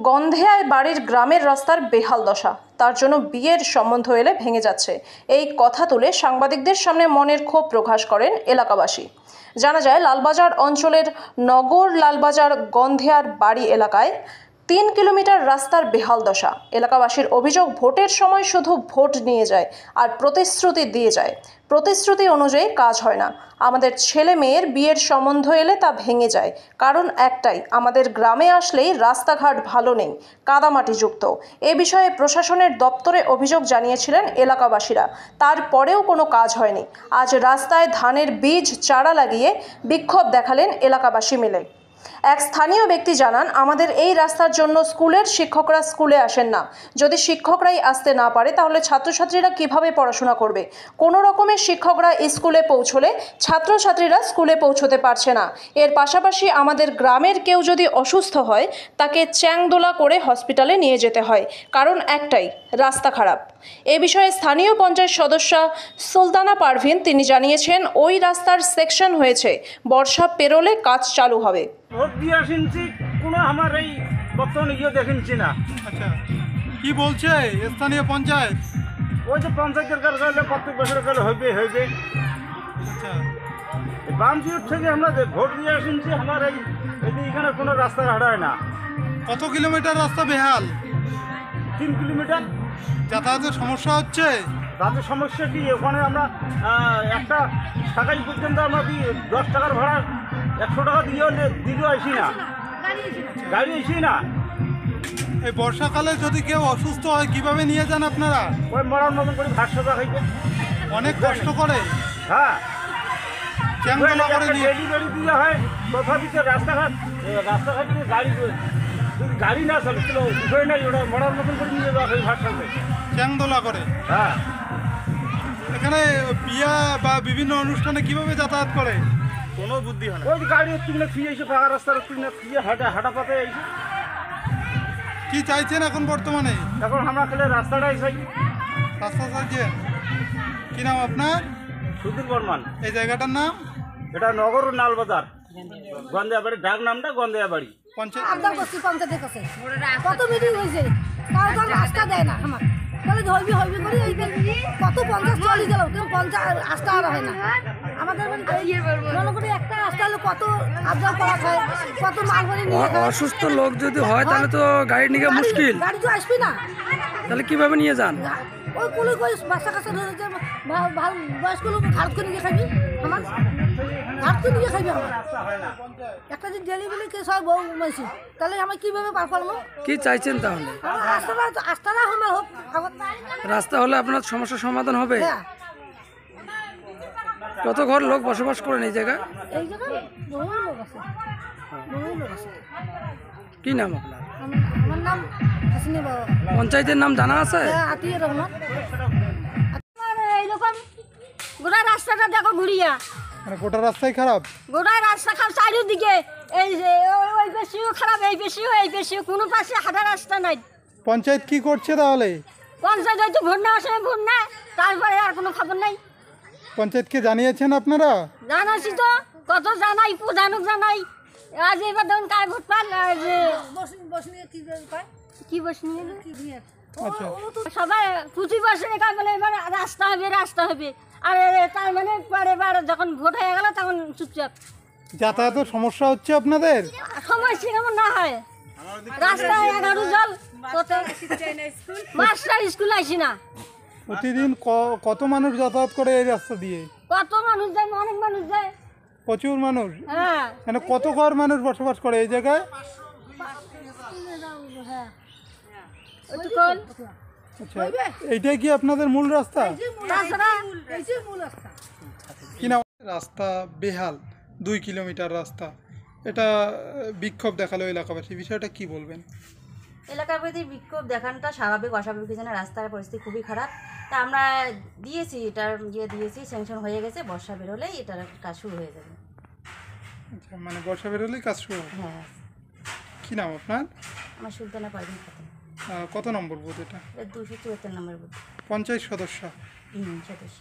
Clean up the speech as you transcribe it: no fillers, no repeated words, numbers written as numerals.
গন্ধেয়ায় বাড়ির গ্রামের রাস্তার বেহাল দশা, তার জন্য বিয়ের সম্বন্ধ এলে ভেঙে যাচ্ছে। এই কথা তুলে সাংবাদিকদের সামনে মনের ক্ষোভ প্রকাশ করেন এলাকাবাসী। জানা যায়, লালবাজার অঞ্চলের নগর লালবাজার গন্ধেয়ার বাড়ি এলাকায় 3 কিলোমিটার রাস্তার বেহাল দশা। এলাকাবাসীর অভিযোগ, ভোটের সময় শুধু ভোট নিয়ে যায় আর প্রতিশ্রুতি দিয়ে যায়, প্রতিশ্রুতি অনুযায়ী কাজ হয় না। আমাদের ছেলে মেয়ের বিয়ের সম্বন্ধ এলে তা ভেঙে যায়। কারণ একটাই, আমাদের গ্রামে আসলেই রাস্তাঘাট ভালো নেই, কাদামাটিযুক্ত। এ বিষয়ে প্রশাসনের দপ্তরে অভিযোগ জানিয়েছিলেন এলাকাবাসীরা, তারপরেও কোনো কাজ হয়নি। আজ রাস্তায় ধানের বীজ চারা লাগিয়ে বিক্ষোভ দেখালেন এলাকাবাসী মিলে। এক স্থানীয় ব্যক্তি জানান, আমাদের এই রাস্তার জন্য স্কুলের শিক্ষকরা স্কুলে আসেন না। যদি শিক্ষকরাই আসতে না পারে তাহলে ছাত্রছাত্রীরা কিভাবে পড়াশোনা করবে? কোনো রকমের শিক্ষকরা স্কুলে পৌঁছলে ছাত্রছাত্রীরা স্কুলে পৌঁছতে পারছে না। এর পাশাপাশি আমাদের গ্রামের কেউ যদি অসুস্থ হয় তাকে চ্যাংদোলা করে হসপিটালে নিয়ে যেতে হয়, কারণ একটাই, রাস্তা খারাপ। এ বিষয়ে স্থানীয় পঞ্চায়েত সদস্য সুলতানা পারভিন তিনি জানিয়েছেন, ওই রাস্তার সেকশন হয়েছে, বর্ষা পেরোলে কাজ চালু হবে। ভোট দিয়ে আসিনছি, কোনো আমার এই বর্তমানে গিয়ে দেখিনছি না। আচ্ছা, কি বলছে স্থানীয় পঞ্চায়েত? ওই যে পঞ্চায়েতের কাছে গেলে প্রত্যেক বছর গেলে হইবে। আচ্ছা, বামপুর থেকে আমরা ভোট দিয়ে আসিনছি, আমার এখানে কোনো রাস্তাঘাট হয় না। কত কিলোমিটার রাস্তা বেহাল? 3 কিলোমিটার। যাতায়াতের সমস্যা হচ্ছে? তাদের সমস্যা কি, ওখানে আমরা একটা টাকাই পর্যন্ত আমরা 10 টাকার ভাড়া 100 টাকা দিয়েও আসি না, গাড়ি আসি না। এই বর্ষাকালে যদি কেউ অসুস্থ হয় কিভাবে নিয়ে যান আপনারা? ওই মরার মতন করে ভাষ্য খাইতে অনেক কষ্ট করে। হ্যাঁ, চ্যাংদোলা করে নিয়ে ডেলিভারি দিয়ে হয়। তথাপি তো রাস্তাঘাট গাড়ি না চলে, উঠে নাই, ওটা মরার মতন করে নিয়ে যাওয়া হয় ভাষ্যতে চ্যাংদোলা করে। হ্যাঁ, এখানে বিয়া বা বিভিন্ন অনুষ্ঠানে কিভাবে যাতায়াত করে? কোনো বুদ্ধি হয় না। ওই গাড়ি তুলে ফিরে এসে ফাঁকা রাস্তার তুলে ফিরে হাঁটা পাতে এসে। কি চাইছেন এখন বর্তমানে? এখন আমরা খেলে রাস্তাটাই চাই। রাস্তা চাইছেন? কি নাম আপনার? সুধীর বর্মান। এই জায়গাটার নাম? এটা নগর লালবাজার, গন্ধেয়া বাড়ি। ডাক নামটা গন্ধেয়া বাড়ি। পঞ্চায়েতের কাছে কত মিটিং হয়েছে, তাও তো রাস্তা দেয় না। আমার বলে হইবি করে কত 50-40 গেল, কেউ 50 রাস্তা আর হয় না। আমাদের মনে করি একটা রাস্তা হলে কত আবদার করা হয়, কত মালগাড়ি নিয়ে। অসুস্থ লোক যদি হয় তাহলে তো গাড়ি নিয়ে মুশকিল। গাড়ি তো আসবি না, তাহলে কিভাবে নিয়ে যান? ওই কোলে বাচ্চা কাছে বয়স্ক লোক ঘাট করে নিয়ে খাবি, আমার ঘাট করে নিয়ে খাবি। আমার একটা যদি ডেলিভারি কেস হয় বউ মাইছি, তাহলে আমরা কিভাবে পার করবো? কি চাইছেন তাহলে? রাস্তাটা আমার হোক, রাস্তা হলে আপনার সমস্যার সমাধান হবে। হ্যাঁ। কত ঘর লোক বসবাস করেন এই জায়গায়? এই জায়গায় বহু লোক আছে, বহু লোক আছে। কি নাম আপনার? আমার নাম হাসিনী বাবা। পঞ্চায়েতের নাম জানা আছে? আতিয়ে রহমান। এইরকম গোটা রাস্তাটা দেখো ঘুরিয়া, মানে গোটা রাস্তাই খারাপ? গোটা রাস্তা খারাপ চারিদিকে। এই যে ওই বেশিও খারাপ, এই বেশিও, কোনো পাশে হাঁটা রাস্তা নাই। পঞ্চায়েত কি করছে তাহলে? পঞ্চায়েত হয়তো ভোট নেওয়ার সময় ভোট নেয়, তারপরে আর কোনো খবর নাই। পঞ্চায়েতকে জানিয়েছেন আপনারা? জানাচ্ছি তো, কত জানাই, প্রধানক জানাই। আজ এবার ধরুন কায় ভোট পান, কি বস নিয়ে আচ্ছা, সবাই প্রতি বছরে কাজ বলে এবার রাস্তা হবে। আর তার মানে পরে এবার যখন ভোট হয়ে গেল তখন চুপচাপ। যাতায়াতের সমস্যা হচ্ছে আপনাদের? সমস্যা কেমন না হয়, রাস্তায় 11 জল, মাস্টার স্কুল আসি না। প্রতিদিন কত মানুষ যাতায়াত করে এই রাস্তা দিয়ে? কত মানুষ যায়, অনেক মানুষ যায়, প্রচুর মানুষ। হ্যাঁ। মানে কত ঘর মানুষ বসবাস করে এই জায়গায়? আচ্ছা, এইটাই কি আপনাদের মূল রাস্তা? কি না, রাস্তা বেহাল, 2 কিলোমিটার রাস্তা, এটা বিক্ষোভ দেখালো এলাকাবাসী, বিষয়টা কি বলবেন? এলাকাবাসী বিক্ষোভ দেখানোটা স্বাভাবিক, অস্বাভাবিক কিছু না। রাস্তার পরিস্থিতি খুবই খারাপ। তা আমরা দিয়েছি, স্যাংশন হয়ে গেছে, বর্ষা বেরোলেই এটার কাজ শুরু হয়ে যাবে। আচ্ছা, মানে বর্ষা বেরোলেই কাজ শুরু হবে? হ্যাঁ। কি নাম আপনার? আমার সুলতানা পারভিন খাতুন। কত নম্বর বুথ এটা? 274 নম্বর বুথ। পঞ্চায়েত সদস্য? সদস্য।